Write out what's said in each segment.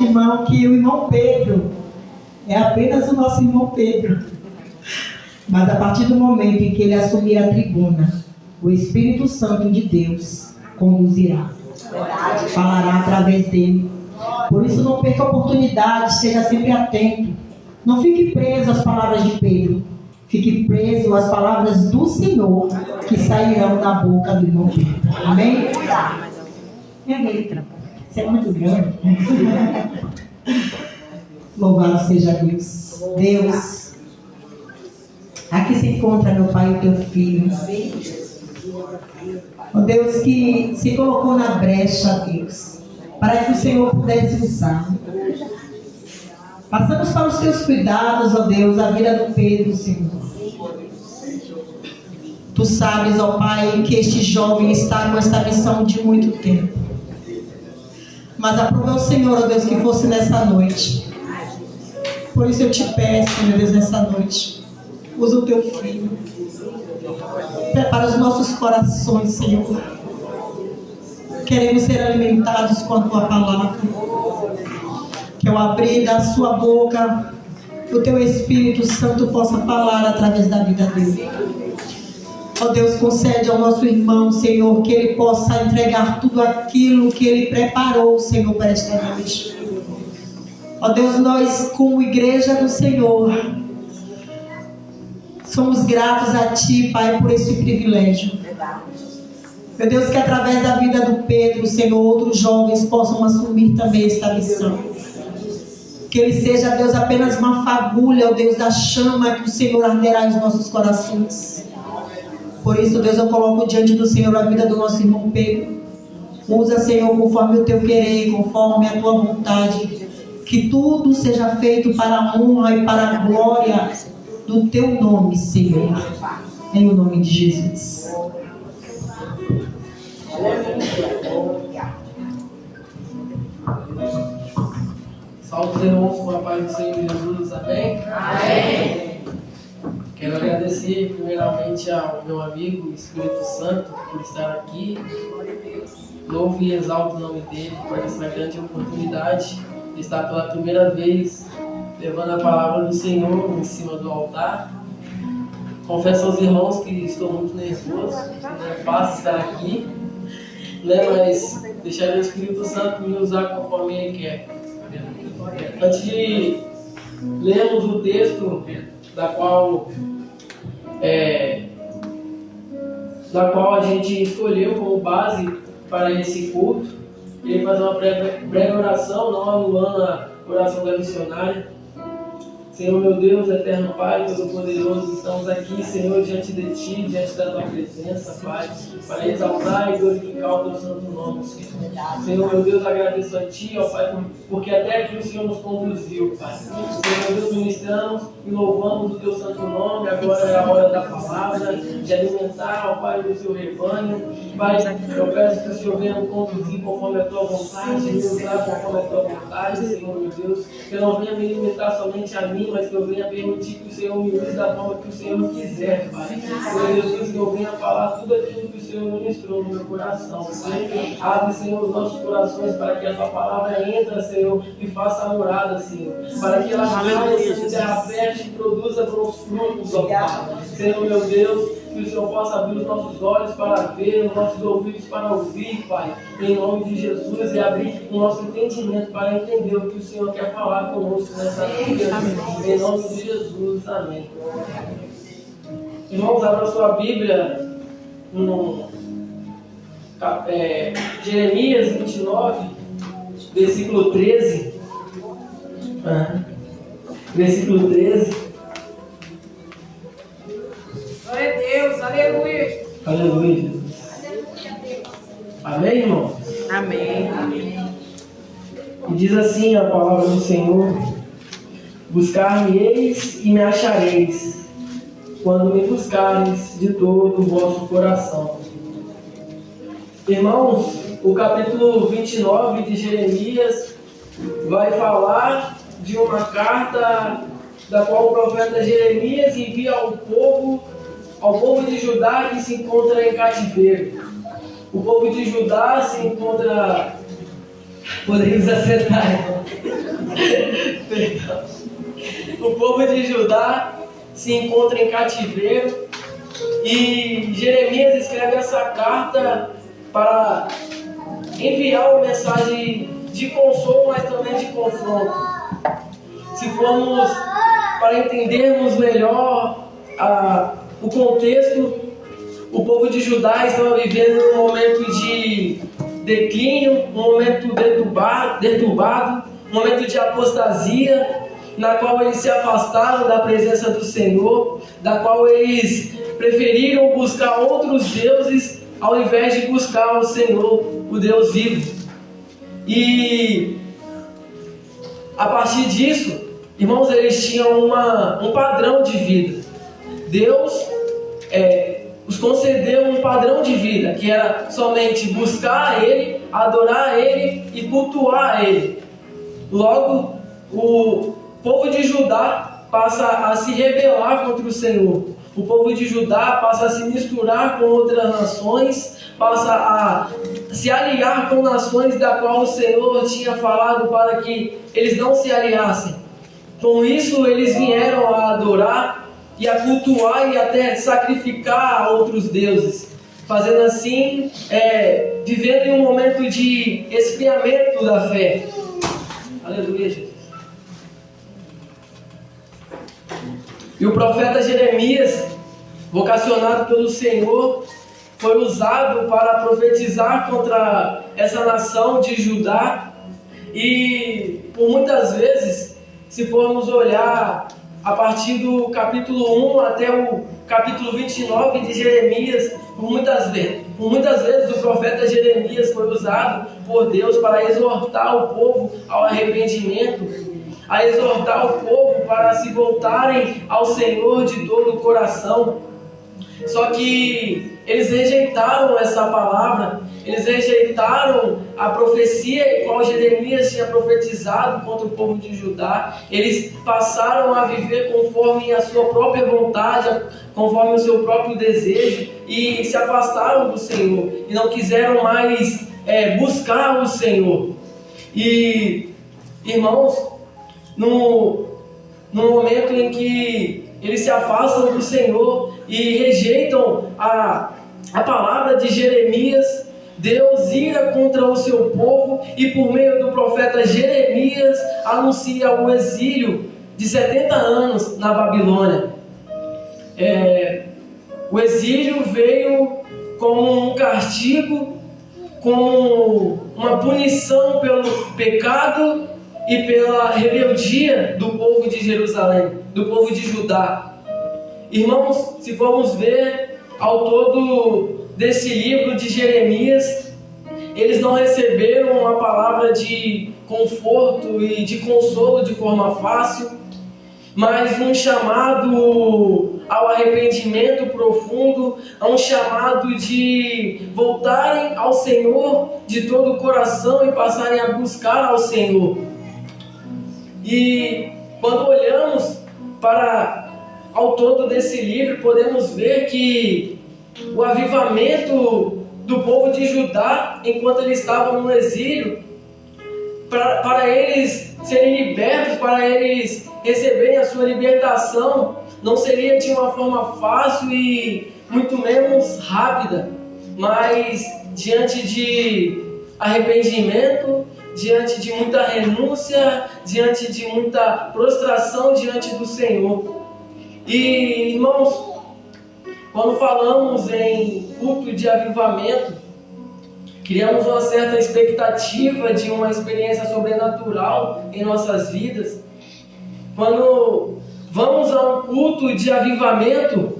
Irmão, que o irmão Pedro é apenas o nosso irmão Pedro. Mas a partir do momento em que ele assumir a tribuna, o Espírito Santo de Deus conduzirá, falará através dele. Por isso não perca a oportunidade, esteja sempre atento. Não fique preso às palavras de Pedro, fique preso às palavras do Senhor que sairão da boca do irmão Pedro. Amém? Isso é muito grande. Louvado seja Deus. Deus, aqui se encontra, meu Pai, o teu filho. O Deus que se colocou na brecha, Deus, para que o Senhor pudesse usar. Passamos para os teus cuidados, ó Deus, a vida do Pedro, Senhor. Tu sabes, ó Pai, que este jovem está com esta missão de muito tempo. Mas aprove ao Senhor, ó Deus, que fosse nessa noite. Por isso eu te peço, meu Deus, nessa noite, usa o teu filho. Prepara os nossos corações, Senhor. Queremos ser alimentados com a tua palavra. Que ao abrir da sua boca, o teu Espírito Santo possa falar através da vida dele. Ó Deus, concede ao nosso irmão, Senhor, que ele possa entregar tudo aquilo que ele preparou, Senhor, para esta noite. Ó Deus, nós, como igreja do Senhor, somos gratos a Ti, Pai, por esse privilégio. Meu Deus, que através da vida do Pedro, Senhor, outros jovens possam assumir também esta missão. Que ele seja, Deus, apenas uma fagulha, ó Deus, da chama que o Senhor arderá em nossos corações. Por isso, Deus, eu coloco diante do Senhor a vida do nosso irmão Pedro. Usa, Senhor, conforme o teu querer, conforme a tua vontade. Que tudo seja feito para a honra e para a glória do teu nome, Senhor. Em o nome de Jesus. Salve os irmãos com a paz do Senhor Jesus, amém? Amém. Quero agradecer primeiramente ao meu amigo Espírito Santo por estar aqui. Louvo e exalto o nome dele por essa grande oportunidade de estar pela primeira vez levando a palavra do Senhor em cima do altar. Confesso aos irmãos que estou muito nervoso, não é fácil estar aqui, mas deixar o Espírito Santo me usar conforme Ele quer. Antes de lermos o texto da qual a gente escolheu como base para esse culto, ele faz uma breve oração, não anulando a oração da missionária. Senhor, meu Deus, eterno Pai, Todo-Poderoso, estamos aqui, Senhor, diante de Ti, diante da Tua presença, Pai, para exaltar e glorificar o Teu santo nome, Senhor. Senhor, meu Deus, agradeço a Ti, ó Pai, porque até aqui o Senhor nos conduziu, Pai. Senhor, meu Deus, ministramos e louvamos o Teu santo nome, agora é a hora da palavra, de alimentar, ó Pai, do Seu rebanho. Pai, eu peço que o Senhor venha me conduzir conforme a Tua vontade, me usar conforme a Tua vontade, Senhor, meu Deus, que eu não venha me limitar somente a mim, mas que eu venha permitir que o Senhor me use da forma que o Senhor quiser, Pai. Senhor Jesus, que eu venha falar tudo aquilo que o Senhor ministrou no meu coração. Senhor, abre, Senhor, os nossos corações para que a Tua palavra entre, Senhor, e faça a morada, Senhor. Para que ela caia em terra fértil e produza bons frutos, ó Pai. Senhor, meu Deus, que o Senhor possa abrir os nossos olhos para ver, os nossos ouvidos para ouvir, Pai, em nome de Jesus, e abrir o nosso entendimento para entender o que o Senhor quer falar conosco nessa vida, em nome de Jesus, amém. Irmãos, abra sua Bíblia no Jeremias 29, versículo 13. Versículo 13. Glória a Deus, aleluia. Aleluia, Jesus. Amém, irmão? Amém. Amém. E diz assim a palavra do Senhor: buscar-me-eis e me achareis, quando me buscareis de todo o vosso coração. Irmãos, o capítulo 29 de Jeremias vai falar de uma carta da qual o profeta Jeremias envia ao povo de Judá que se encontra em cativeiro. O povo de Judá se encontra... Podemos acertar, irmão. o povo de Judá se encontra em cativeiro e Jeremias escreve essa carta para enviar uma mensagem de consolo, mas também de confronto. Se formos para entendermos melhor o contexto, o povo de Judá estava vivendo um momento de declínio, um momento deturbado, um momento de apostasia, na qual eles se afastaram da presença do Senhor, da qual eles preferiram buscar outros deuses ao invés de buscar o Senhor, o Deus vivo. E a partir disso, irmãos, eles tinham um padrão de vida. Deus os concedeu um padrão de vida, que era somente buscar a Ele, adorar a Ele e cultuar a Ele. Logo, o povo de Judá passa a se rebelar contra o Senhor. O povo de Judá passa a se misturar com outras nações, passa a se aliar com nações da qual o Senhor tinha falado para que eles não se aliassem. Com isso, eles vieram a adorar e a cultuar e até sacrificar a outros deuses, fazendo assim, vivendo em um momento de esfriamento da fé. Aleluia, Jesus. E o profeta Jeremias, vocacionado pelo Senhor, foi usado para profetizar contra essa nação de Judá. E por muitas vezes, se formos olhar a partir do capítulo 1 até o capítulo 29 de Jeremias, por muitas vezes o profeta Jeremias foi usado por Deus para exortar o povo ao arrependimento, a exortar o povo para se voltarem ao Senhor de todo o coração. Só que eles rejeitaram essa palavra, eles rejeitaram a profecia em qual Jeremias tinha profetizado contra o povo de Judá. Eles passaram a viver conforme a sua própria vontade, conforme o seu próprio desejo, e se afastaram do Senhor, e não quiseram mais buscar o Senhor. E, irmãos, no momento em que eles se afastam do Senhor e rejeitam a palavra de Jeremias, Deus ira contra o seu povo e por meio do profeta Jeremias anuncia o exílio de 70 anos na Babilônia. O exílio veio como um castigo, como uma punição pelo pecado e pela rebeldia do povo de Jerusalém, do povo de Judá. Irmãos, se formos ver ao todo desse livro de Jeremias, eles não receberam uma palavra de conforto e de consolo de forma fácil, mas um chamado ao arrependimento profundo, a um chamado de voltarem ao Senhor de todo o coração e passarem a buscar ao Senhor. E quando olhamos ao todo desse livro, podemos ver que o avivamento do povo de Judá, enquanto eles estavam no exílio, para eles serem libertos, para eles receberem a sua libertação, não seria de uma forma fácil e muito menos rápida, mas diante de arrependimento, diante de muita renúncia, diante de muita prostração diante do Senhor. E, irmãos, quando falamos em culto de avivamento, criamos uma certa expectativa de uma experiência sobrenatural em nossas vidas. Quando vamos a um culto de avivamento,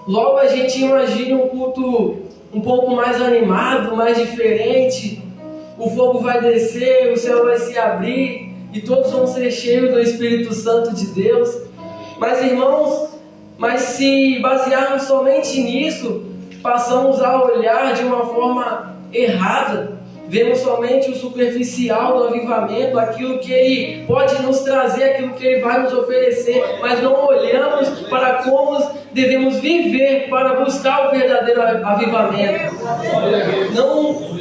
logo a gente imagina um culto um pouco mais animado, mais diferente. O fogo vai descer, o céu vai se abrir e todos vão ser cheios do Espírito Santo de Deus. Mas, irmãos, se basearmos somente nisso, passamos a olhar de uma forma errada. Vemos somente o superficial do avivamento, aquilo que ele pode nos trazer, aquilo que ele vai nos oferecer, mas não olhamos para como devemos viver para buscar o verdadeiro avivamento. Não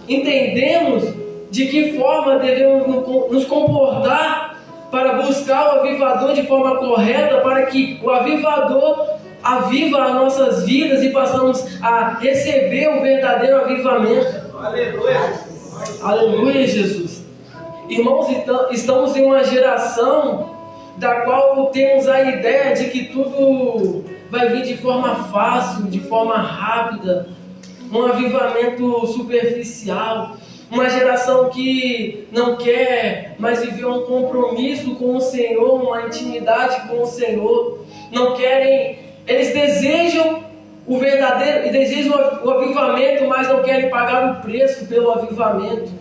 entendemos de que forma devemos nos comportar para buscar o avivador de forma correta, para que o avivador aviva as nossas vidas e passamos a receber o verdadeiro avivamento. Aleluia! Aleluia, Jesus. Irmãos, estamos em uma geração da qual temos a ideia de que tudo vai vir de forma fácil, de forma rápida, um avivamento superficial. Uma geração que não quer mais viver um compromisso com o Senhor, uma intimidade com o Senhor. Não querem, eles desejam o verdadeiro, desejam o avivamento, mas não querem pagar o preço pelo avivamento.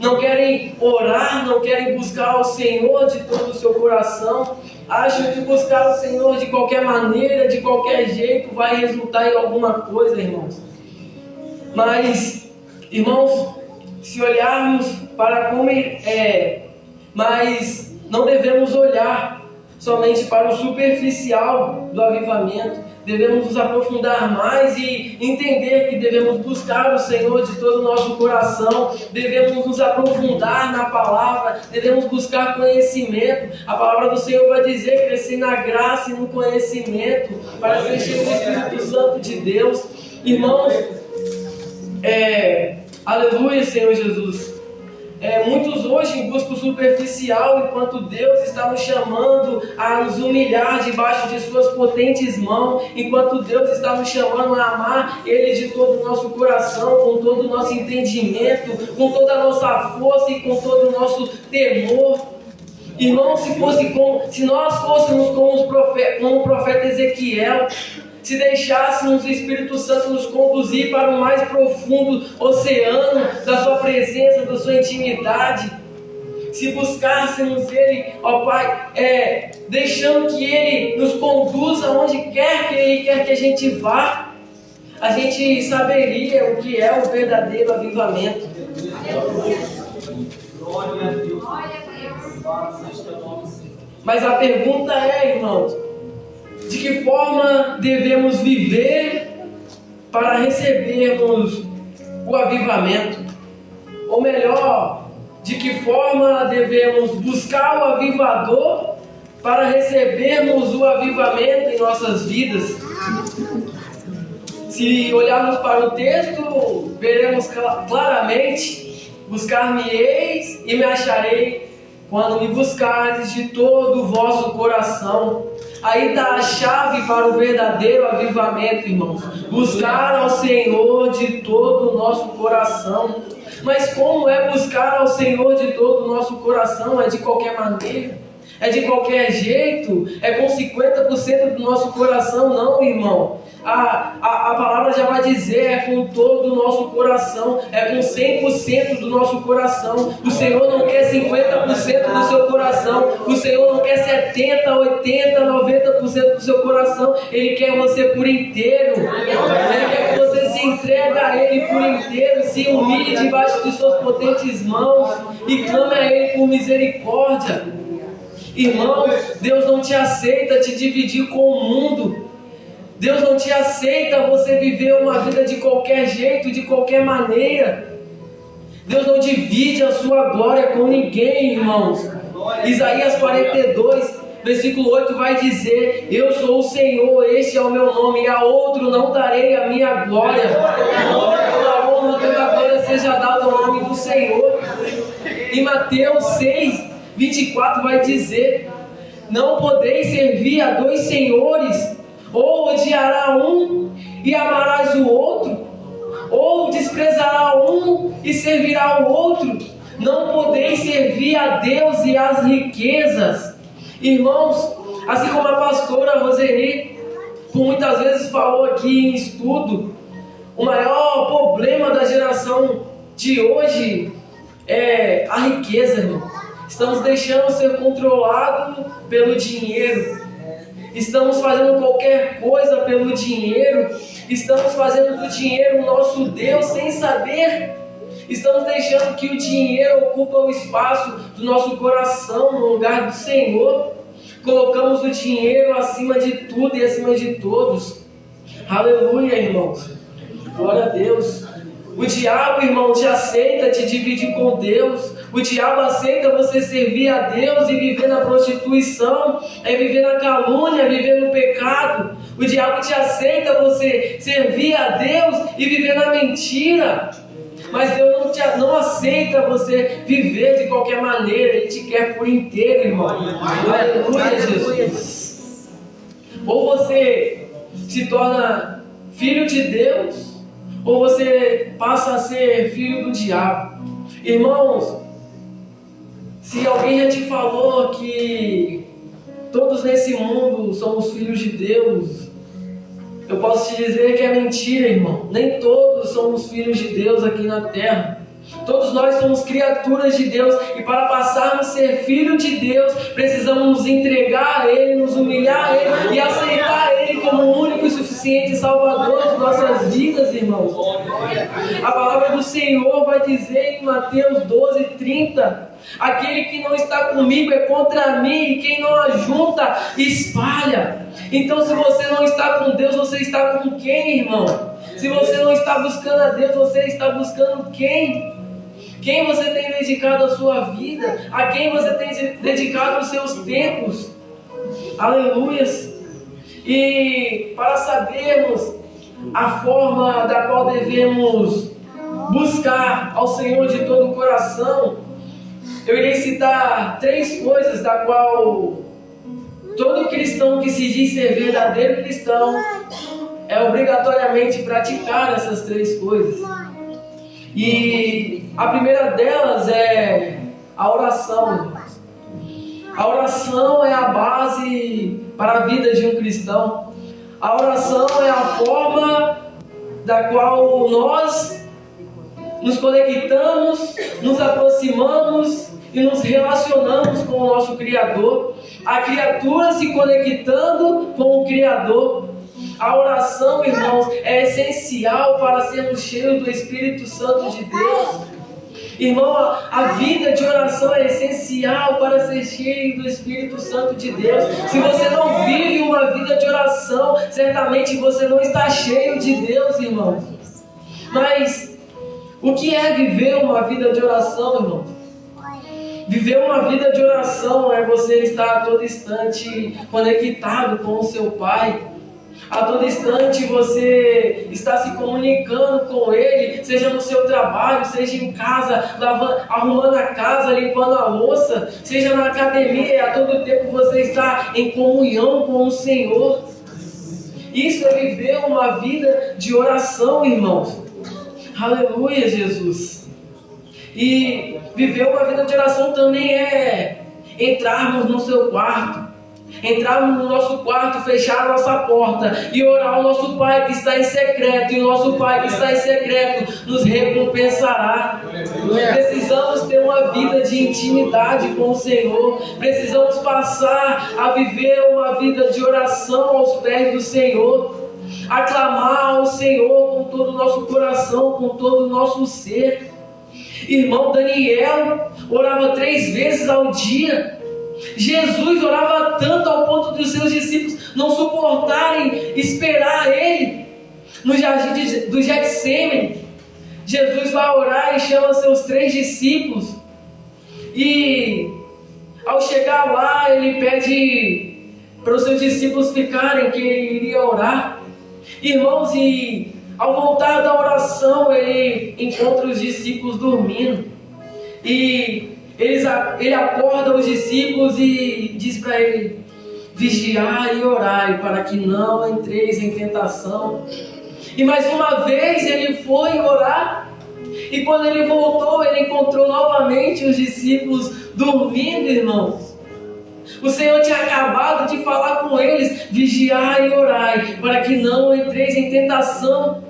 Não querem orar, não querem buscar o Senhor de todo o seu coração. Acham que buscar o Senhor de qualquer maneira, de qualquer jeito, vai resultar em alguma coisa, irmãos. Mas, irmãos, se olharmos para como mas não devemos olhar somente para o superficial do avivamento. Devemos nos aprofundar mais e entender que devemos buscar o Senhor de todo o nosso coração. Devemos nos aprofundar na palavra. Devemos buscar conhecimento. A palavra do Senhor vai dizer: crescer na graça e no conhecimento, para ser cheio do Espírito Santo de Deus. Irmãos, aleluia, Senhor Jesus. Muitos hoje buscam o superficial, enquanto Deus está nos chamando a nos humilhar debaixo de suas potentes mãos, enquanto Deus está nos chamando a amar Ele de todo o nosso coração, com todo o nosso entendimento, com toda a nossa força e com todo o nosso temor. Irmão, se nós fôssemos como o profeta Ezequiel, se deixássemos o Espírito Santo nos conduzir para o mais profundo oceano da sua presença, da sua intimidade, se buscássemos Ele, ó Pai, deixando que Ele nos conduza onde quer que Ele quer que a gente vá, a gente saberia o que é o verdadeiro avivamento. Glória a Deus. Mas a pergunta irmãos, de que forma devemos viver para recebermos o avivamento? Ou melhor, de que forma devemos buscar o avivador para recebermos o avivamento em nossas vidas? Se olharmos para o texto, veremos claramente: buscar-me-eis e me acharei, quando me buscardes de todo o vosso coração. Aí está a chave para o verdadeiro avivamento, irmãos. Buscar ao Senhor de todo o nosso coração. Mas como é buscar ao Senhor de todo o nosso coração? É de qualquer maneira? É de qualquer jeito? É com 50% do nosso coração? Não, irmão. A palavra já vai dizer: é com todo o nosso coração, é com 100% do nosso coração. O Senhor não quer 50% do seu coração, o Senhor não quer 70, 80, 90% do seu coração. Ele quer você por inteiro. Ele quer que você se entregue a Ele por inteiro, se humilhe debaixo de suas potentes mãos e clame a Ele por misericórdia. Irmãos, Deus não te aceita te dividir com o mundo. Deus não te aceita você viver uma vida de qualquer jeito, de qualquer maneira. Deus não divide a sua glória com ninguém, irmãos. Isaías 42, versículo 8 vai dizer: eu sou o Senhor, este é o meu nome, e a outro não darei a minha glória. Toda honra, toda glória seja dada ao nome do Senhor. Em Mateus 6, 24 vai dizer: não podeis servir a dois senhores, ou odiará um e amarás o outro, ou desprezará um e servirá o outro. Não podeis servir a Deus e às riquezas. Irmãos, assim como a pastora Roseli por muitas vezes falou aqui em estudo, o maior problema da geração de hoje é a riqueza, irmão. Estamos deixando ser controlados pelo dinheiro. Estamos fazendo qualquer coisa pelo dinheiro. Estamos fazendo do dinheiro o nosso Deus sem saber. Estamos deixando que o dinheiro ocupe o espaço do nosso coração no lugar do Senhor. Colocamos o dinheiro acima de tudo e acima de todos. Aleluia, irmãos. Glória a Deus. O diabo, irmão, te aceita te dividir com Deus. O diabo aceita você servir a Deus e viver na prostituição, viver na calúnia, viver no pecado. O diabo te aceita você servir a Deus e viver na mentira. Mas Deus não aceita você viver de qualquer maneira. Ele te quer por inteiro, irmão. Aleluia, Jesus. Ou você se torna filho de Deus, ou você passa a ser filho do diabo. Irmãos, se alguém já te falou que todos nesse mundo somos filhos de Deus, eu posso te dizer que é mentira, irmão. Nem todos somos filhos de Deus aqui na terra. Todos nós somos criaturas de Deus, e para passarmos a ser filho de Deus, precisamos nos entregar a Ele, nos humilhar a Ele e aceitar Ele como o único e suficiente Salvador de nossas vidas, irmãos. A palavra do Senhor vai dizer em Mateus 12:30: aquele que não está comigo é contra mim, e quem não ajunta, espalha. Então, se você não está com Deus, você está com quem, irmão? Se você não está buscando a Deus, você está buscando quem? Quem você tem dedicado a sua vida? A quem você tem dedicado os seus tempos? Aleluias! E para sabermos a forma da qual devemos buscar ao Senhor de todo o coração, eu irei citar 3 coisas da qual todo cristão que se diz ser verdadeiro cristão é obrigatoriamente praticar essas 3 coisas. E a primeira delas é a oração, irmãos. A oração é a base para a vida de um cristão. A oração é a forma da qual nós nos conectamos, nos aproximamos e nos relacionamos com o nosso Criador. A criatura se conectando com o Criador. A oração, irmãos, é essencial para sermos cheios do Espírito Santo de Deus. Irmão, a vida de oração é essencial para ser cheio do Espírito Santo de Deus. Se você não vive uma vida de oração, certamente você não está cheio de Deus, irmãos. Mas o que é viver uma vida de oração, irmão? Viver uma vida de oração é você estar a todo instante conectado com o seu Pai. A todo instante você está se comunicando com Ele, seja no seu trabalho, seja em casa, arrumando a casa, limpando a louça, seja na academia, a todo tempo você está em comunhão com o Senhor. Isso é viver uma vida de oração, irmãos. Aleluia, Jesus. E viver uma vida de oração também é entrarmos no seu quarto. Entrarmos no nosso quarto, fechar a nossa porta e orar ao nosso Pai que está em secreto, e o nosso Pai que está em secreto nos recompensará. Precisamos ter uma vida de intimidade com o Senhor. Precisamos passar a viver uma vida de oração aos pés do Senhor, aclamar ao Senhor com todo o nosso coração, com todo o nosso ser. Irmão, Daniel orava 3 vezes ao dia. Jesus orava tanto ao ponto dos seus discípulos não suportarem esperar Ele no jardim do Getsêmani. Jesus vai orar e chama seus 3 discípulos, e ao chegar lá ele pede para os seus discípulos ficarem, que ele iria orar. Irmãos, e ao voltar da oração ele encontra os discípulos dormindo, e ele acorda os discípulos e diz para ele: vigiai e orai para que não entreis em tentação. E mais uma vez ele foi orar, e quando ele voltou ele encontrou novamente os discípulos dormindo, irmãos. O Senhor tinha acabado de falar com eles: vigiai e orai para que não entreis em tentação.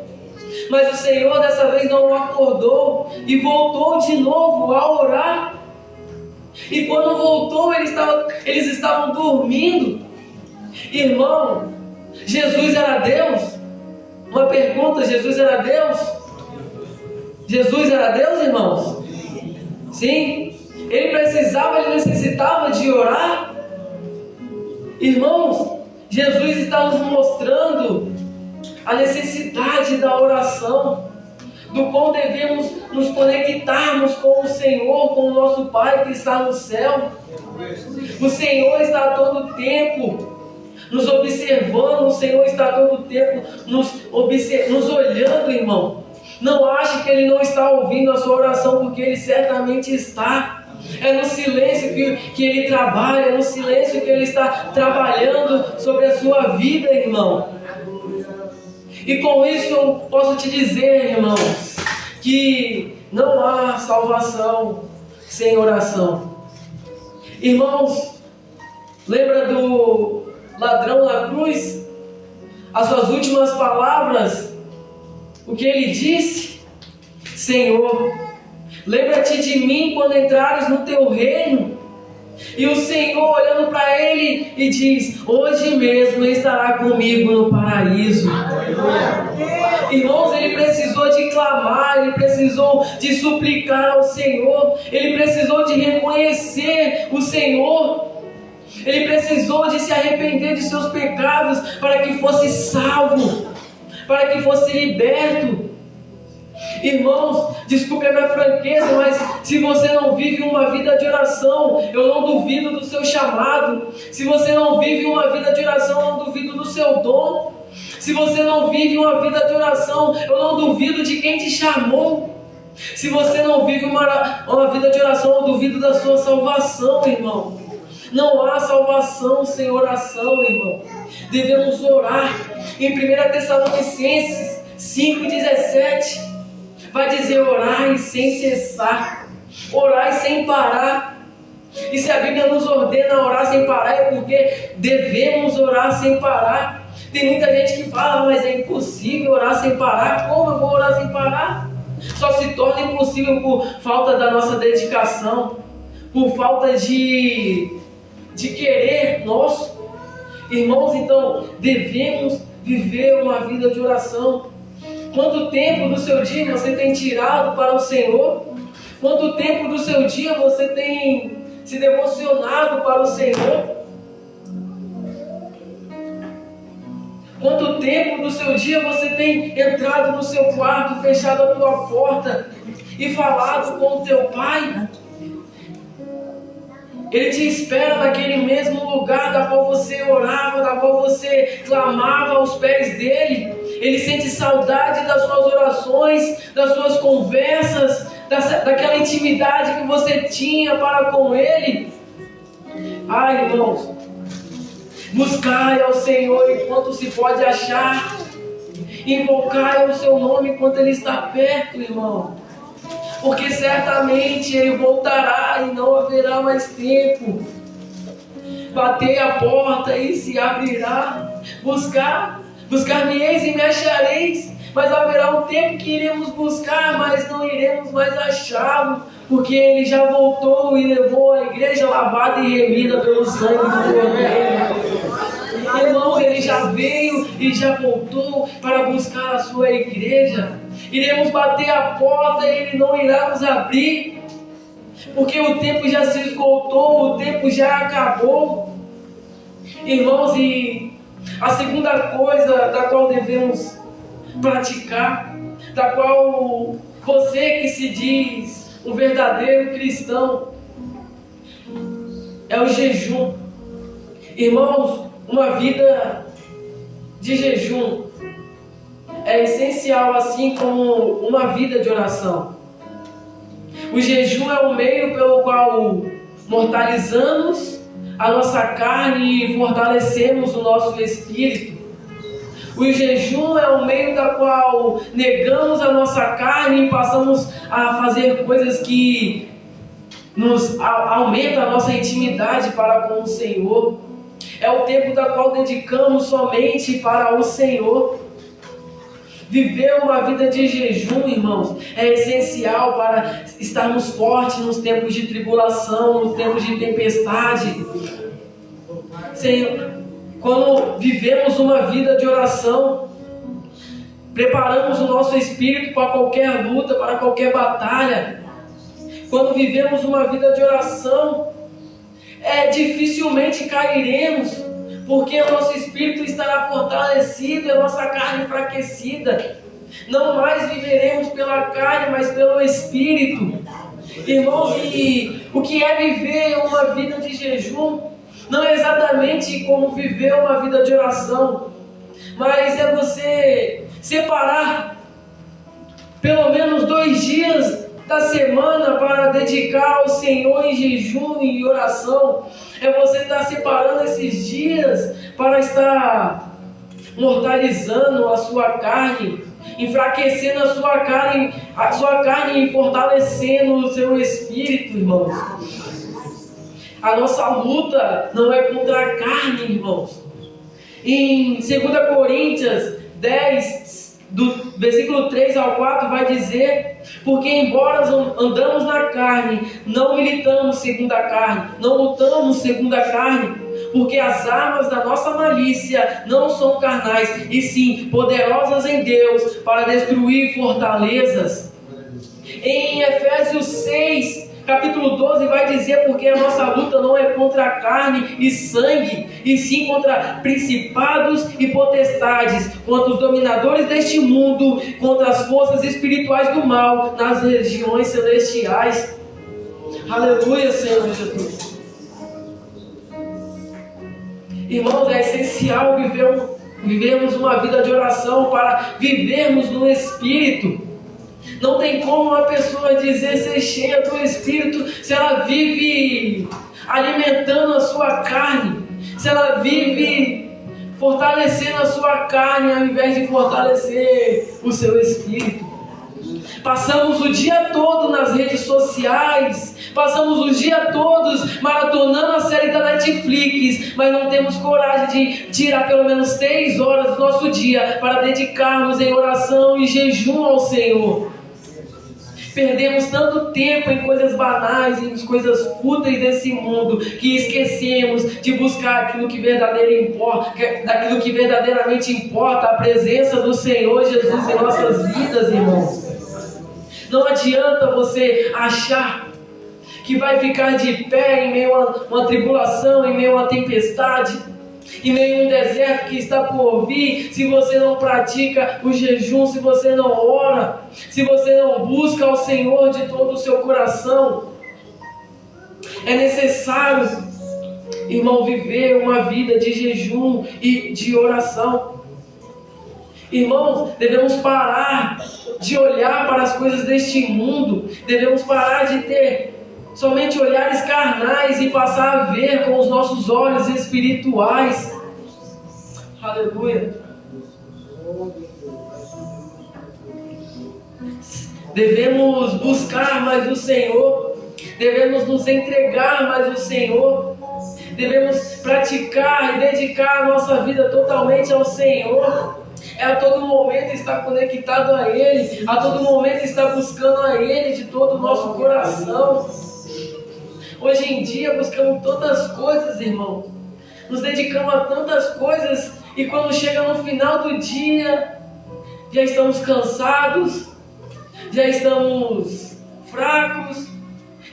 Mas o Senhor dessa vez não o acordou e voltou de novo a orar. E quando voltou, eles estavam dormindo. Irmão, Jesus era Deus? Uma pergunta: Jesus era Deus? Jesus era Deus, irmãos? Sim. Ele necessitava de orar? Irmãos, Jesus está nos mostrando a necessidade da oração. do qual devemos nos conectarmos com o Senhor, com o nosso Pai que está no céu. O Senhor está a todo tempo nos observando, o Senhor está a todo tempo nos olhando, irmão. Não ache que Ele não está ouvindo a sua oração, porque Ele certamente está. É no silêncio que Ele trabalha, é no silêncio que Ele está trabalhando sobre a sua vida, irmão. E com isso eu posso te dizer, irmãos, que não há salvação sem oração. Irmãos, lembra do ladrão na cruz? As suas últimas palavras, o que ele disse? Senhor, lembra-te de mim quando entrares no teu reino. E o Senhor olhando para ele e diz: hoje mesmo estará comigo no paraíso. Irmãos, ele precisou de clamar, ele precisou de suplicar ao Senhor, ele precisou de reconhecer o Senhor, ele precisou de se arrepender de seus pecados para que fosse salvo, para que fosse liberto. Irmãos, desculpe a minha franqueza, mas se você não vive uma vida de oração, eu não duvido do seu chamado. Se você não vive uma vida de oração, eu não duvido do seu dom. Se você não vive uma vida de oração, eu não duvido de quem te chamou. Se você não vive uma vida de oração, eu duvido da sua salvação, irmão. Não há salvação sem oração, irmão. Devemos orar. Em 1 Tessalonicenses 5,17 vai dizer: orai sem cessar, orai sem parar. E se a Bíblia nos ordena a orar sem parar, é porque devemos orar sem parar. Tem muita gente que fala: mas é impossível orar sem parar. Como eu vou orar sem parar? Só se torna impossível por falta da nossa dedicação, por falta de querer nosso. Irmãos, então devemos viver uma vida de oração. Quanto tempo do seu dia você tem tirado para o Senhor? Quanto tempo do seu dia você tem se devocionado para o Senhor? Quanto tempo do seu dia você tem entrado no seu quarto, fechado a tua porta e falado com o teu Pai? Ele te espera naquele mesmo lugar da qual você orava, da qual você clamava aos pés dele. Ele sente saudade das suas orações, das suas conversas, daquela intimidade que você tinha para com ele. Ai, irmãos, buscai ao Senhor enquanto se pode achar. Invocai o seu nome enquanto ele está perto, irmão. Porque certamente ele voltará e não haverá mais tempo. Batei a porta e se abrirá. Buscar-me-eis e me achareis. Mas haverá um tempo que iremos buscar, mas não iremos mais achá-lo, porque ele já voltou e levou a igreja lavada e remida pelo sangue do Cordeiro. Irmãos, ele já veio e já voltou para buscar a sua igreja. Iremos bater a porta e ele não irá nos abrir, porque o tempo já se esgotou, o tempo já acabou. Irmãos, e a segunda coisa da qual devemos praticar, da qual você que se diz um verdadeiro cristão, é o jejum. Irmãos, uma vida de jejum é essencial, assim como uma vida de oração. O jejum é o meio pelo qual mortalizamos a nossa carne e fortalecemos o nosso espírito. O jejum é o meio da qual negamos a nossa carne e passamos a fazer coisas que nos aumentam a nossa intimidade para com o Senhor. É o tempo da qual dedicamos somente para o Senhor. Viver uma vida de jejum, irmãos, é essencial para estarmos fortes nos tempos de tribulação, nos tempos de tempestade. Senhor, quando vivemos uma vida de oração, preparamos o nosso espírito para qualquer luta, para qualquer batalha. Quando vivemos uma vida de oração, dificilmente cairemos, porque o nosso espírito estará fortalecido e a nossa carne enfraquecida. Não mais viveremos pela carne, mas pelo Espírito. Irmãos, e o que é viver uma vida de jejum? Não é exatamente como viver uma vida de oração, mas é você separar pelo menos 2 dias da semana para dedicar ao Senhor em jejum e oração. É você estar separando esses dias para estar mortalizando a sua carne, enfraquecendo a sua carne e fortalecendo o seu espírito, irmãos. A nossa luta não é contra a carne, irmãos. Em 2 Coríntios 10, do versículo 3 ao 4, vai dizer: porque embora andamos na carne, não militamos segundo a carne, não lutamos segundo a carne, porque as armas da nossa malícia não são carnais, e sim poderosas em Deus para destruir fortalezas. Em Efésios 6, capítulo 12, vai dizer: porque a nossa luta não é contra a carne e sangue, e sim contra principados e potestades, contra os dominadores deste mundo, contra as forças espirituais do mal nas regiões celestiais. Aleluia, Senhor Jesus. Irmãos, é essencial vivermos uma vida de oração para vivermos no Espírito. Não tem como uma pessoa dizer ser cheia do Espírito se ela vive alimentando a sua carne, se ela vive fortalecendo a sua carne ao invés de fortalecer o seu Espírito. Passamos o dia todo nas redes sociais, passamos o dia todos maratonando a série da Netflix, mas não temos coragem de tirar pelo menos 3 horas do nosso dia para dedicarmos em oração e jejum ao Senhor. Perdemos tanto tempo em coisas banais, em coisas fúteis desse mundo, que esquecemos de buscar aquilo que verdadeiramente importa, a presença do Senhor Jesus em nossas vidas, irmãos. Não adianta você achar que vai ficar de pé em meio a uma tribulação, em meio a uma tempestade, em meio a um deserto que está por vir, se você não pratica o jejum, se você não ora, se você não busca ao Senhor de todo o seu coração. É necessário, irmão, viver uma vida de jejum e de oração. Irmãos, devemos parar de olhar para as coisas deste mundo, devemos parar de ter somente olhares carnais e passar a ver com os nossos olhos espirituais. Aleluia. Devemos buscar mais o Senhor, devemos nos entregar mais ao Senhor, devemos praticar e dedicar a nossa vida totalmente ao Senhor. É a todo momento estar conectado a Ele, a todo momento estar buscando a Ele de todo o nosso coração. Hoje em dia buscamos tantas coisas, irmão, nos dedicamos a tantas coisas, e quando chega no final do dia, já estamos cansados, já estamos fracos,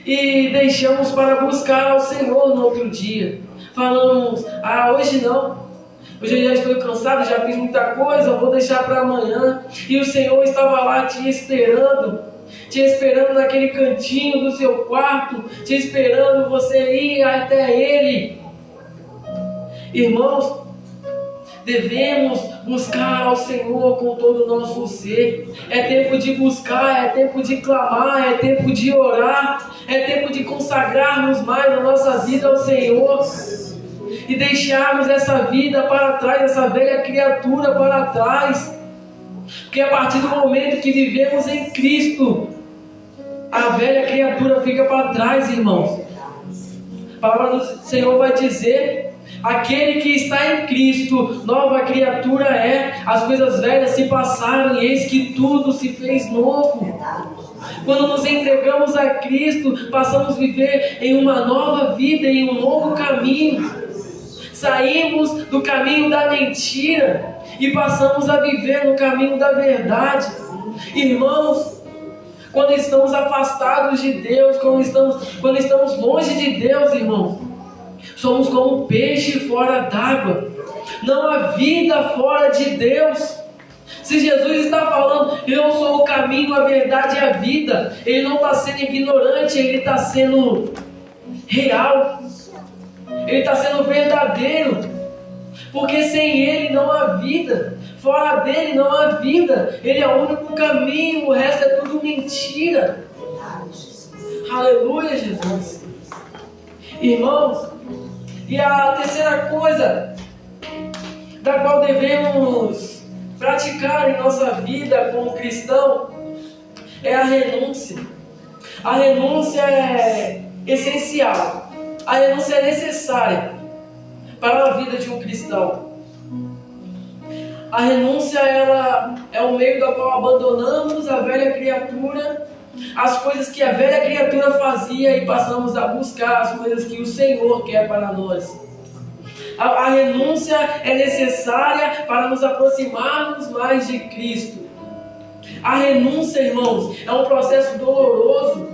e deixamos para buscar ao Senhor no outro dia. Falamos: hoje não, hoje eu já estou cansado, já fiz muita coisa, vou deixar para amanhã. E o Senhor estava lá te esperando naquele cantinho do seu quarto, te esperando você ir até Ele. Irmãos, devemos buscar ao Senhor com todo o nosso ser. É tempo de buscar, é tempo de clamar, é tempo de orar, é tempo de consagrarmos mais a nossa vida ao Senhor e deixarmos essa vida para trás, essa velha criatura para trás. Porque a partir do momento que vivemos em Cristo, a velha criatura fica para trás, irmãos. A palavra do Senhor vai dizer: aquele que está em Cristo, nova criatura é. As coisas velhas se passaram e eis que tudo se fez novo. Quando nos entregamos a Cristo, passamos a viver em uma nova vida, em um novo caminho. Saímos do caminho da mentira e passamos a viver no caminho da verdade. Irmãos, quando estamos afastados de Deus, quando estamos longe de Deus, irmãos, somos como um peixe fora d'água. Não há vida fora de Deus. Se Jesus está falando, eu sou o caminho, a verdade e a vida, Ele não está sendo ignorante, Ele está sendo real, Ele está sendo verdadeiro, porque sem Ele não há vida, fora dele não há vida, Ele é o único caminho, o resto é tudo mentira. Aleluia, Jesus. Irmãos, e a terceira coisa da qual devemos praticar em nossa vida como cristão é a renúncia. A renúncia é essencial, a renúncia é necessária para a vida de um cristão. A renúncia, ela é o meio do qual abandonamos a velha criatura, as coisas que a velha criatura fazia, e passamos a buscar as coisas que o Senhor quer para nós. A renúncia é necessária para nos aproximarmos mais de Cristo. A renúncia, irmãos, é um processo doloroso.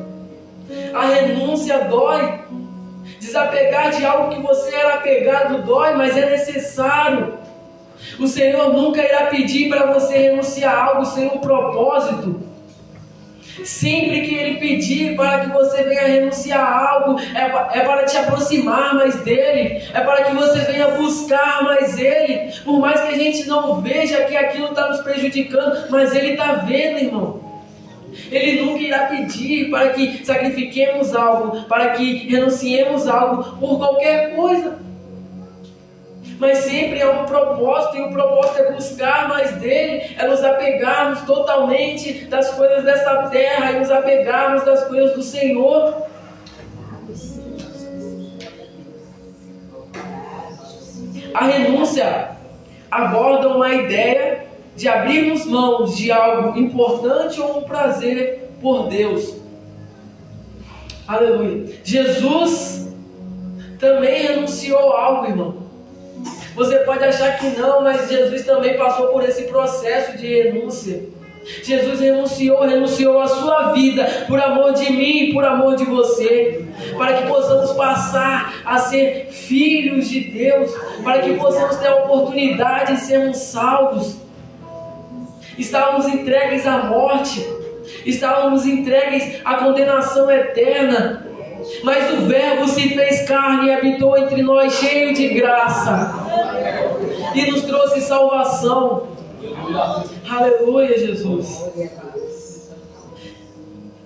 A renúncia dói. Desapegar de algo que você era apegado dói, mas é necessário. O Senhor nunca irá pedir para você renunciar a algo sem um propósito. Sempre que Ele pedir para que você venha renunciar a algo, é para te aproximar mais dEle, é para que você venha buscar mais Ele. Por mais que a gente não veja que aquilo está nos prejudicando, mas Ele está vendo, irmão. Ele nunca irá pedir para que sacrifiquemos algo, para que renunciemos algo por qualquer coisa. Mas sempre há um propósito, e o propósito é buscar mais dele, é nos apegarmos totalmente das coisas dessa terra e nos apegarmos das coisas do Senhor. A renúncia aborda uma ideia de abrirmos mãos de algo importante ou um prazer por Deus. Aleluia. Jesus também renunciou a algo, irmão. Você pode achar que não, mas Jesus também passou por esse processo de renúncia. Jesus renunciou a sua vida por amor de mim e por amor de você, para que possamos passar a ser filhos de Deus, para que possamos ter a oportunidade de sermos salvos. Estávamos entregues à morte, estávamos entregues à condenação eterna, mas o Verbo se fez carne e habitou entre nós, cheio de graça, e nos trouxe salvação. Aleluia, Jesus.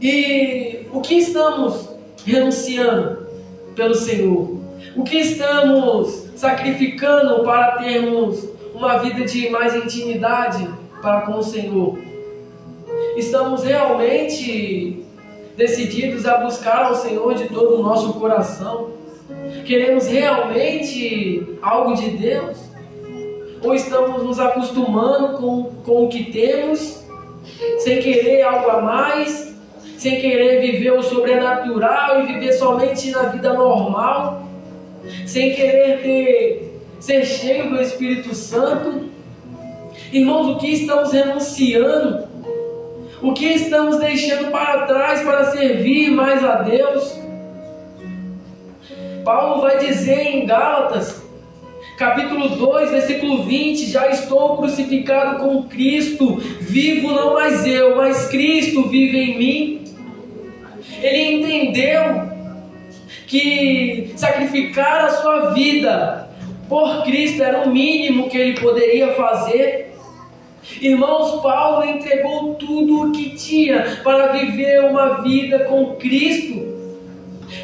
E o que estamos renunciando pelo Senhor? O que estamos sacrificando para termos uma vida de mais intimidade para com o Senhor? Estamos realmente decididos a buscar ao Senhor de todo o nosso coração? Queremos realmente algo de Deus? Ou estamos nos acostumando com o que temos, sem querer algo a mais, sem querer viver o sobrenatural e viver somente na vida normal, sem querer ser cheio do Espírito Santo? Irmãos, o que estamos renunciando? O que estamos deixando para trás para servir mais a Deus? Paulo vai dizer em Gálatas, capítulo 2, versículo 20, já estou crucificado com Cristo, vivo não mais eu, mas Cristo vive em mim. Ele entendeu que sacrificar a sua vida por Cristo era o mínimo que ele poderia fazer. Irmãos, Paulo entregou tudo o que tinha para viver uma vida com Cristo.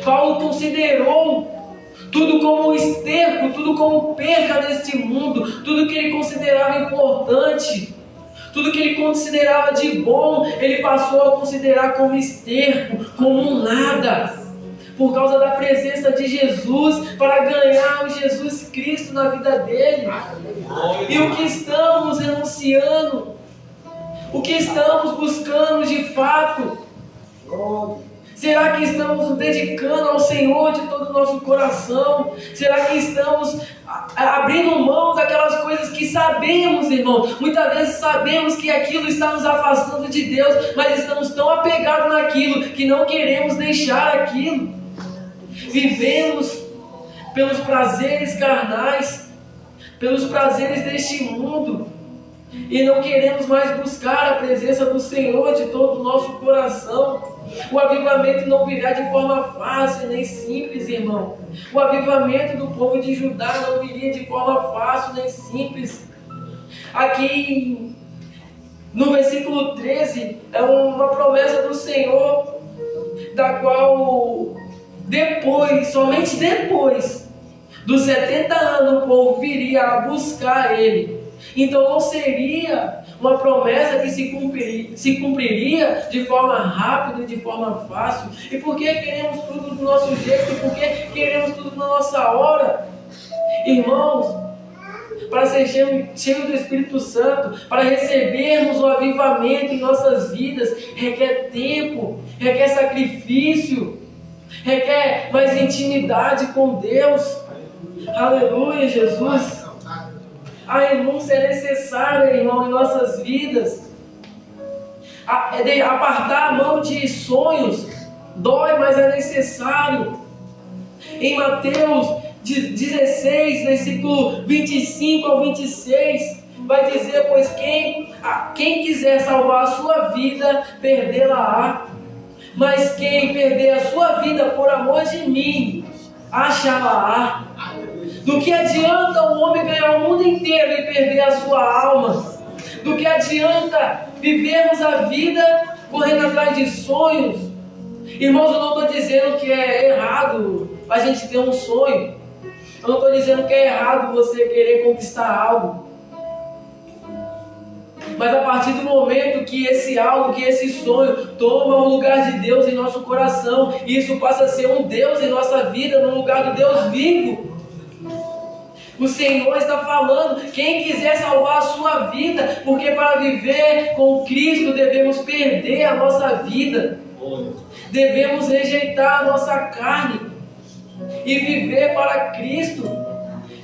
Paulo considerou tudo como esterco, tudo como perca neste mundo, tudo que ele considerava importante, tudo que ele considerava de bom, ele passou a considerar como esterco, como um nada, por causa da presença de Jesus, para ganhar o Jesus Cristo na vida dele. E o que estamos renunciando? O que estamos buscando de fato? Será que estamos nos dedicando ao Senhor de todo o nosso coração? Será que estamos abrindo mão daquelas coisas que sabemos, irmão? Muitas vezes sabemos que aquilo está nos afastando de Deus, mas estamos tão apegados naquilo que não queremos deixar aquilo. Vivemos pelos prazeres carnais, pelos prazeres deste mundo. e não queremos mais buscar a presença do Senhor de todo o nosso coração. O avivamento não virá de forma fácil nem simples, irmão. O avivamento do povo de Judá não viria de forma fácil nem simples. Aqui no versículo 13 é uma promessa do Senhor, da qual somente depois dos 70 anos o povo viria a buscar Ele. Então não seria uma promessa que se cumpriria de forma rápida, de forma fácil. E por que queremos tudo do nosso jeito? E por que queremos tudo na nossa hora? Irmãos, para ser cheios do Espírito Santo, para recebermos o avivamento em nossas vidas, requer tempo, requer sacrifício, requer mais intimidade com Deus. Aleluia, Jesus. A renúncia é necessária, irmão, em nossas vidas. Apartar a mão de sonhos dói, mas é necessário. Em Mateus 16, versículo 25 ao 26, vai dizer: pois quem quiser salvar a sua vida, perdê-la-á. Mas quem perder a sua vida por amor de mim, achá-la-á. Do que adianta o homem ganhar o mundo inteiro e perder a sua alma? Do que adianta vivermos a vida correndo atrás de sonhos? Irmãos, eu não estou dizendo que é errado a gente ter um sonho. Eu não estou dizendo que é errado você querer conquistar algo. Mas a partir do momento que esse algo, que esse sonho toma o lugar de Deus em nosso coração, isso passa a ser um Deus em nossa vida, no lugar do Deus vivo. O Senhor está falando: quem quiser salvar a sua vida, porque para viver com Cristo devemos perder a nossa vida, devemos rejeitar a nossa carne e viver para Cristo,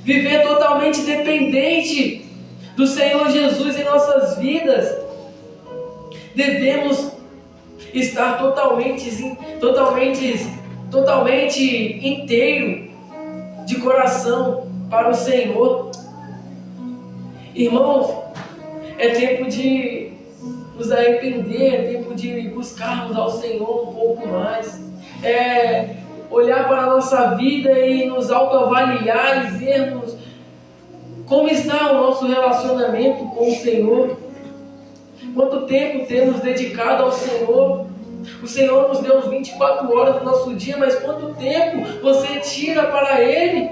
viver totalmente dependente do Senhor Jesus em nossas vidas. Devemos estar totalmente inteiro de coração para o Senhor. Irmãos, é tempo de nos arrepender, é tempo de buscarmos ao Senhor um pouco mais, é olhar para a nossa vida e nos autoavaliar e vermos como está o nosso relacionamento com o Senhor. Quanto tempo temos dedicado ao Senhor? O Senhor nos deu 24 horas do nosso dia, mas quanto tempo você tira para Ele?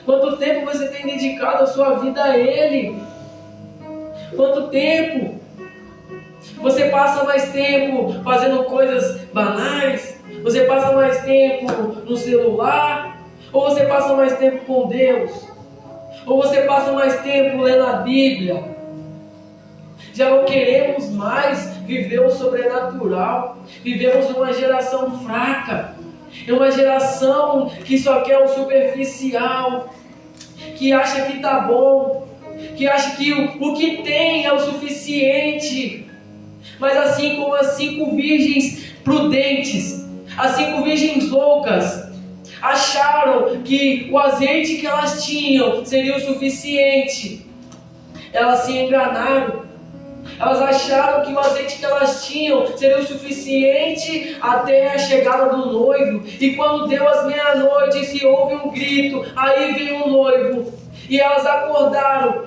Quanto tempo você tem dedicado a sua vida a Ele? Quanto tempo? Você passa mais tempo fazendo coisas banais? Você passa mais tempo no celular? Ou você passa mais tempo com Deus? Ou você passa mais tempo lendo a Bíblia? Já não queremos mais viver o sobrenatural. Vivemos uma geração fraca. É uma geração que só quer o superficial, que acha que está bom, que acha que o que tem é o suficiente. Mas assim como as 5 virgens prudentes, as 5 virgens loucas, acharam que o azeite que elas tinham seria o suficiente, elas se enganaram. Elas acharam que o azeite que elas tinham seria o suficiente até a chegada do noivo. E quando deu as meia-noite, se houve um grito, aí veio o noivo. E elas acordaram.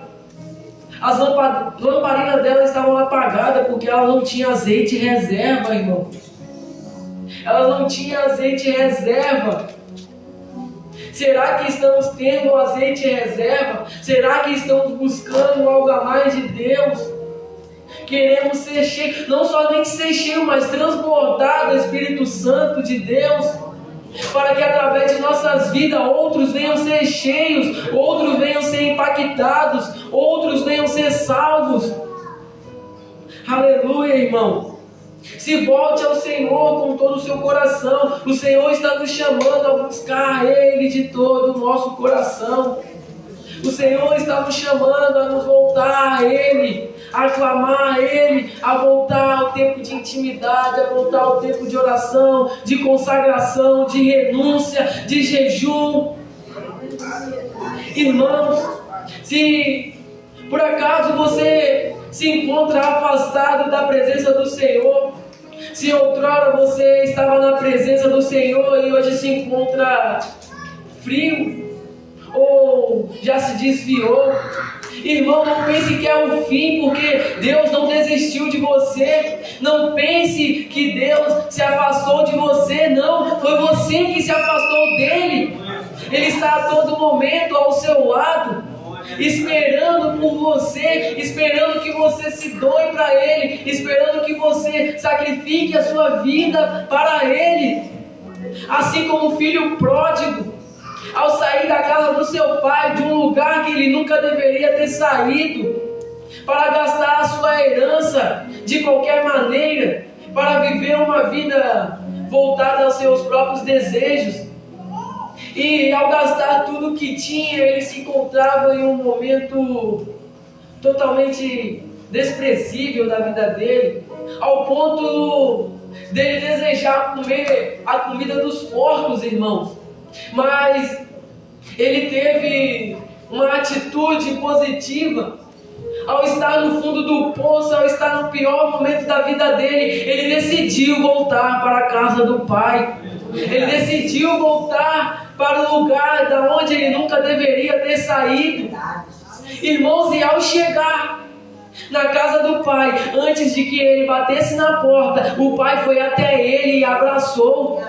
As lamparinas delas estavam apagadas porque elas não tinham azeite reserva, irmão. Elas não tinham azeite reserva. Será que estamos tendo azeite reserva? Será que estamos buscando algo a mais de Deus? Queremos ser cheios, não somente ser cheios, mas transbordar do Espírito Santo de Deus, para que através de nossas vidas outros venham ser cheios, outros venham ser impactados, outros venham ser salvos. Aleluia, irmão. Se volte ao Senhor com todo o seu coração. O Senhor está nos chamando a buscar Ele de todo o nosso coração. O Senhor está nos chamando a nos voltar a Ele, a clamar a Ele, a voltar ao tempo de intimidade, a voltar ao tempo de oração, de consagração, de renúncia, de jejum. Irmãos, se por acaso você se encontra afastado da presença do Senhor. Se outrora você estava na presença do Senhor e hoje se encontra frio, ou já se desviou, irmão, não pense que é o fim, porque Deus não desistiu de você. Não pense que Deus se afastou de você, não, foi você que se afastou dele. Ele está a todo momento ao seu lado, esperando por você, esperando que você se doe para Ele, esperando que você sacrifique a sua vida para Ele. Assim como o filho pródigo, ao sair da casa do seu pai, de um lugar que ele nunca deveria ter saído, para gastar a sua herança de qualquer maneira, para viver uma vida voltada aos seus próprios desejos. E ao gastar tudo que tinha, ele se encontrava em um momento totalmente desprezível da vida dele, ao ponto dele desejar comer a comida dos porcos, irmãos. Mas ele teve uma atitude positiva. Ao estar no fundo do poço, ao estar no pior momento da vida dele, ele decidiu voltar para a casa do pai. Ele decidiu voltar para o lugar da onde ele nunca deveria ter saído. Irmãos, e ao chegar na casa do pai, antes de que ele batesse na porta, o pai foi até ele e abraçou.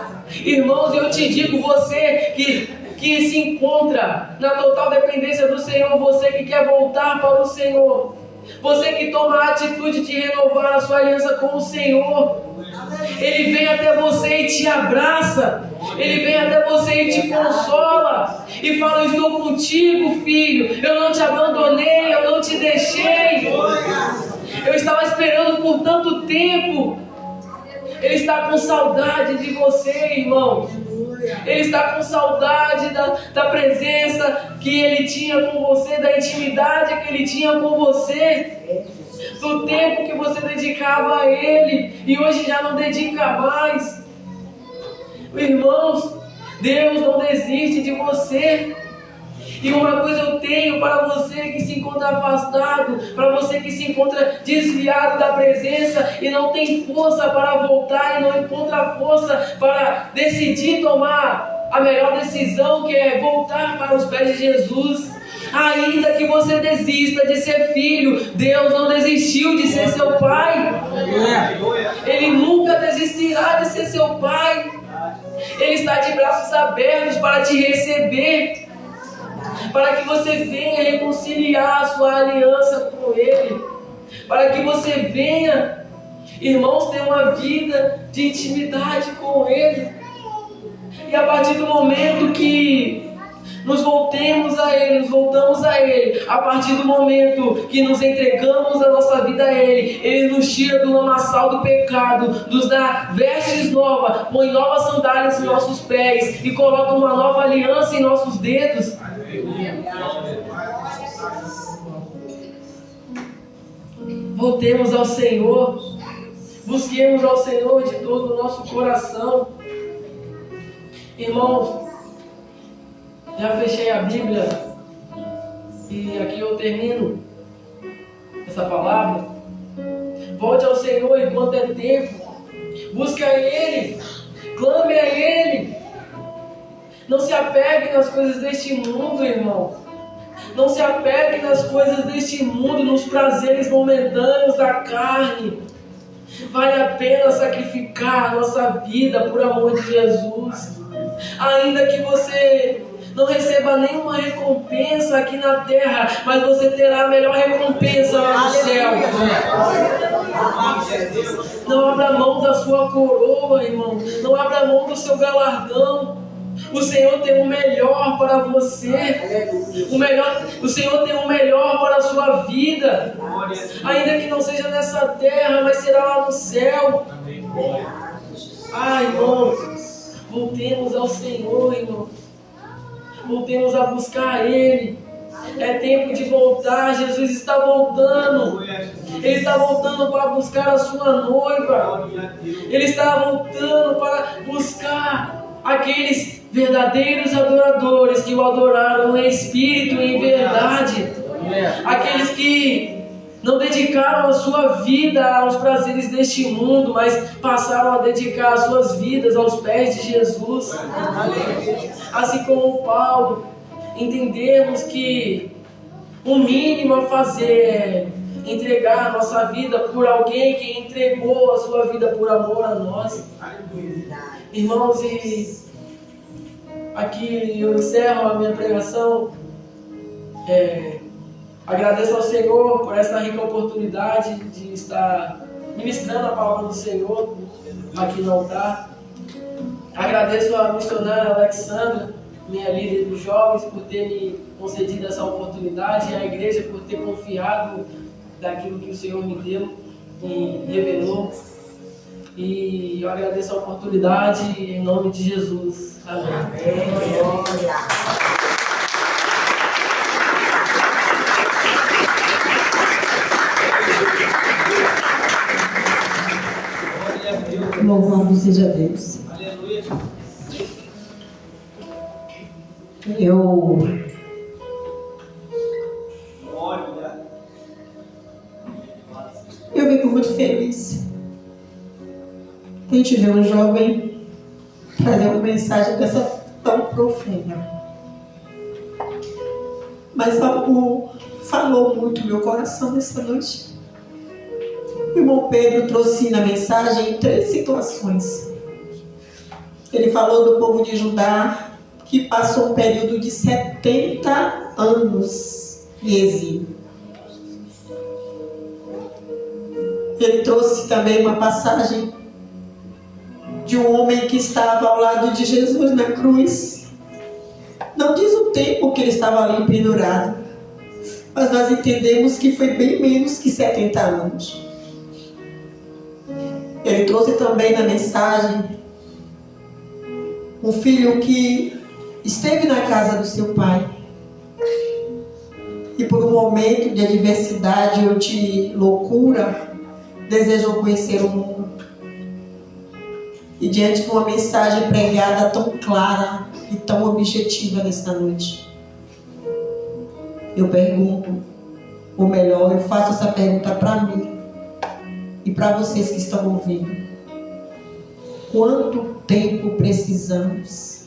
Irmãos, eu te digo, você que se encontra na total dependência do Senhor, você que quer voltar para o Senhor, você que toma a atitude de renovar a sua aliança com o Senhor, Ele vem até você e te abraça, Ele vem até você e te consola, e fala: eu estou contigo, filho, eu não te abandonei, eu não te deixei, eu estava esperando por tanto tempo. Ele está com saudade de você, irmão. Ele está com saudade da presença que Ele tinha com você, da intimidade que Ele tinha com você, do tempo que você dedicava a Ele e hoje já não dedica mais. Irmãos, Deus não desiste de você. E uma coisa eu tenho para você que se encontra afastado, para você que se encontra desviado da presença e não tem força para voltar e não encontra força para decidir tomar a melhor decisão, que é voltar para os pés de Jesus. Ainda que você desista de ser filho, Deus não desistiu de ser seu pai. Ele nunca desistirá de ser seu pai. Ele está de braços abertos para te receber, para que você venha reconciliar a sua aliança com Ele, para que você venha, irmãos, ter uma vida de intimidade com Ele. E a partir do momento que nos voltamos a Ele, nos voltamos a Ele, a partir do momento que nos entregamos a nossa vida a Ele, Ele nos tira do lamaçal do pecado, nos dá vestes novas, põe novas sandálias em nossos pés e coloca uma nova aliança em nossos dedos. Voltemos ao Senhor, busquemos ao Senhor de todo o nosso coração. Irmãos, já fechei a Bíblia e aqui eu termino essa palavra. Volte ao Senhor enquanto é tempo, busque a Ele, clame a Ele. Não se apegue nas coisas deste mundo, irmão. Não se apegue nas coisas deste mundo, nos prazeres momentâneos da carne. Vale a pena sacrificar a nossa vida por amor de Jesus. Ainda que você não receba nenhuma recompensa aqui na terra, mas você terá a melhor recompensa lá no céu. Não abra mão da sua coroa, irmão. Não abra mão do seu galardão. O Senhor tem o melhor para você. O Senhor tem o melhor para a sua vida. Ainda que não seja nessa terra, mas será lá no céu. Irmãos, voltemos ao Senhor, irmão. Voltemos a buscar Ele. É tempo de voltar. Jesus está voltando. Ele está voltando para buscar a sua noiva. Ele está voltando para buscar aqueles verdadeiros adoradores que o adoraram em espírito e em verdade. Aqueles que não dedicaram a sua vida aos prazeres deste mundo, mas passaram a dedicar as suas vidas aos pés de Jesus. Assim como Paulo, entendemos que o mínimo a fazer é entregar a nossa vida por alguém que entregou a sua vida por amor a nós. Irmãos, e aqui eu encerro a minha pregação. Agradeço ao Senhor por essa rica oportunidade de estar ministrando a palavra do Senhor aqui no altar. Agradeço à missionária Alexandra, minha líder dos jovens, por ter me concedido essa oportunidade, e à igreja por ter confiado daquilo que o Senhor me deu e revelou. E eu agradeço a oportunidade em nome de Jesus. Amém. Louvado seja Deus. Eu fico muito feliz. A gente vê um jovem trazer uma mensagem dessa tão profunda. Mas algo falou muito no meu coração nessa noite. O irmão Pedro trouxe na mensagem 3 situações. Ele falou do povo de Judá, que passou um período de 70 anos em exílio. Ele trouxe também uma passagem de um homem que estava ao lado de Jesus na cruz. Não diz o tempo que ele estava ali pendurado, mas nós entendemos que foi bem menos que 70 anos. Ele trouxe também na mensagem um filho que esteve na casa do seu pai e por um momento de adversidade ou de loucura desejou conhecer o mundo. E diante de uma mensagem pregada tão clara e tão objetiva nesta noite, eu pergunto, ou melhor, eu faço essa pergunta para mim e para vocês que estão ouvindo: quanto tempo precisamos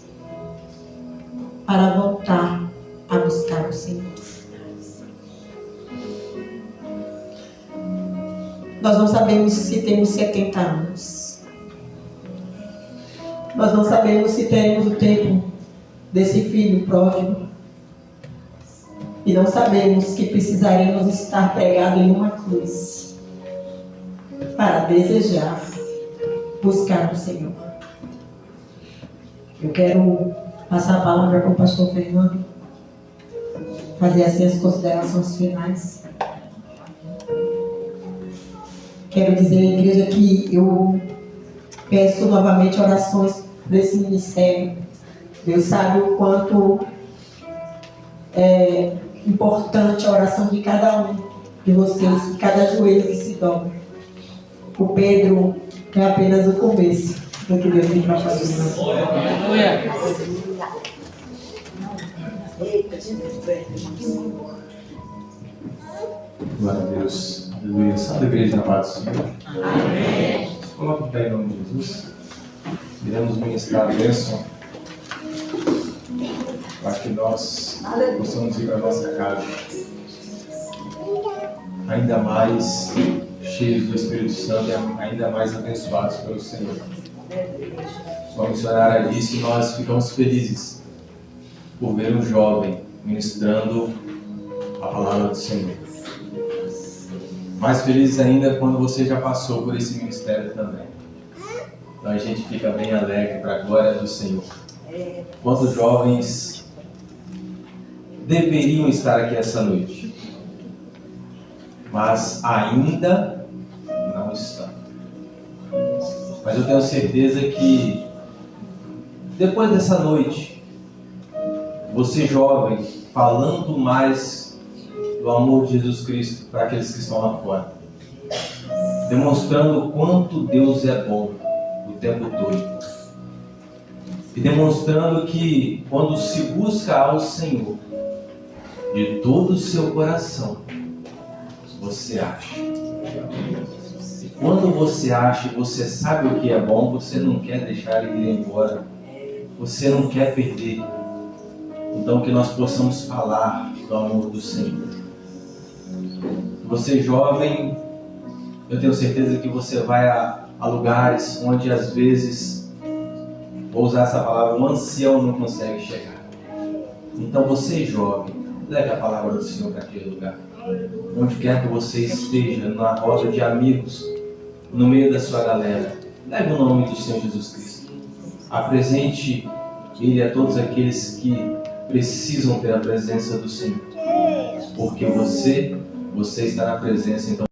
para voltar a buscar o Senhor? Nós não sabemos se temos 70 anos. Nós não sabemos se teremos o tempo desse filho pródigo. E não sabemos que precisaremos estar pregados em uma cruz para desejar buscar o Senhor. Eu quero passar a palavra para o pastor Fernando, fazer assim as considerações finais. Quero dizer à igreja que eu peço novamente orações desse ministério. Deus sabe o quanto é importante a oração de cada um de vocês, de cada joelho que se dobra. O Pedro é apenas o começo do que Deus tem para fazer. Glória a Deus. Aleluia. Salve a igreja na paz do Senhor. Amém. Coloque o pé em nome de Jesus. Iremos ministrar a bênção para que nós possamos ir para a nossa casa ainda mais cheios do Espírito Santo e ainda mais abençoados pelo Senhor. Como a missionária disse, nós ficamos felizes por ver um jovem ministrando a palavra do Senhor. Mais felizes ainda quando você já passou por esse ministério também. Então a gente fica bem alegre para a glória do Senhor. Quantos jovens deveriam estar aqui essa noite, mas ainda não estão. Mas eu tenho certeza que depois dessa noite, você jovem, falando mais do amor de Jesus Cristo para aqueles que estão lá fora, demonstrando o quanto Deus é bom o tempo todo, e demonstrando que quando se busca ao Senhor de todo o seu coração, você acha. E quando você acha e você sabe o que é bom, você não quer deixar ele ir embora. Você não quer perder. Então que nós possamos falar do amor do Senhor. Você jovem, eu tenho certeza que você vai a lugares onde às vezes, vou usar essa palavra, um ancião não consegue chegar. Então você jovem, leve a palavra do Senhor para aquele lugar. Onde quer que você esteja, na roda de amigos, no meio da sua galera, leve o nome do Senhor Jesus Cristo. Apresente Ele a todos aqueles que precisam ter a presença do Senhor. Porque você está na presença, então